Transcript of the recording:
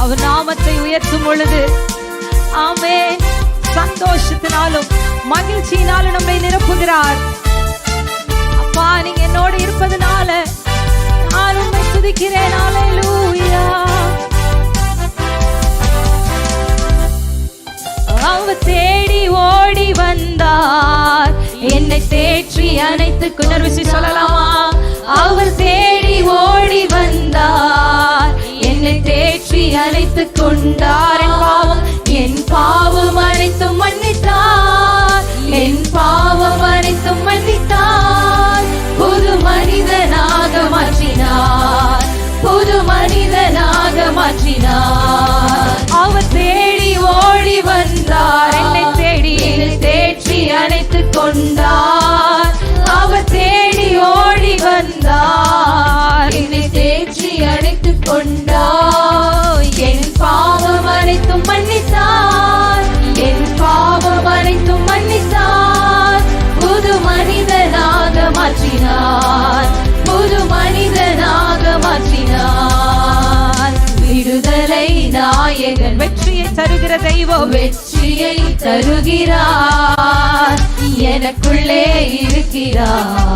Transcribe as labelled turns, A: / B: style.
A: அவர் நாமத்தை உயர்த்தும் பொழுது ஆமென் சந்தோஷத்தினாலும் மகிழ்ச்சியினாலும் நம்மை நிரப்புகிறார். அப்பா நீங்க என்னோடு இருப்பதனால நான் உம்மை துதிக்கிறேன். ஹல்லேலூயா. அவர் தேடி ஓடி வந்தார், என்னை தேற்றி அணைத்து கொண்டார். சொல்லலாமா? அவர் தேடி ஓடி வந்தார், என்னை தேற்றி அணைத்து கொண்டார். என் பாவம் அனைத்தும் மன்னித்தார், என் பாவம் அனைத்தும் மன்னித்தார். புது மனிதனாக மாற்றினார், புது மனிதனாக மாற்றினார். அவர் தேடி ஓடி வந்தார், என்னை தேடி என்னை தேற்றி அணைத்து கொண்டார். அவர் தேடி ஓடி வந்தார், என்னை தேற்றி அணைத்து கொண்டார். என் பாவம் அனைத்தும் மன்னித்தார், என் பாவம் அனைத்தும் மன்னித்தார். புது மனிதனாக மாற்றினார், புது மனிதனாக மாற்றினார். விடுதலை நாயகன், வெற்றியை தருகிற தெய்வம், வெற்றியை தருகிறார். எனக்குள்ளே இருக்கிறார்,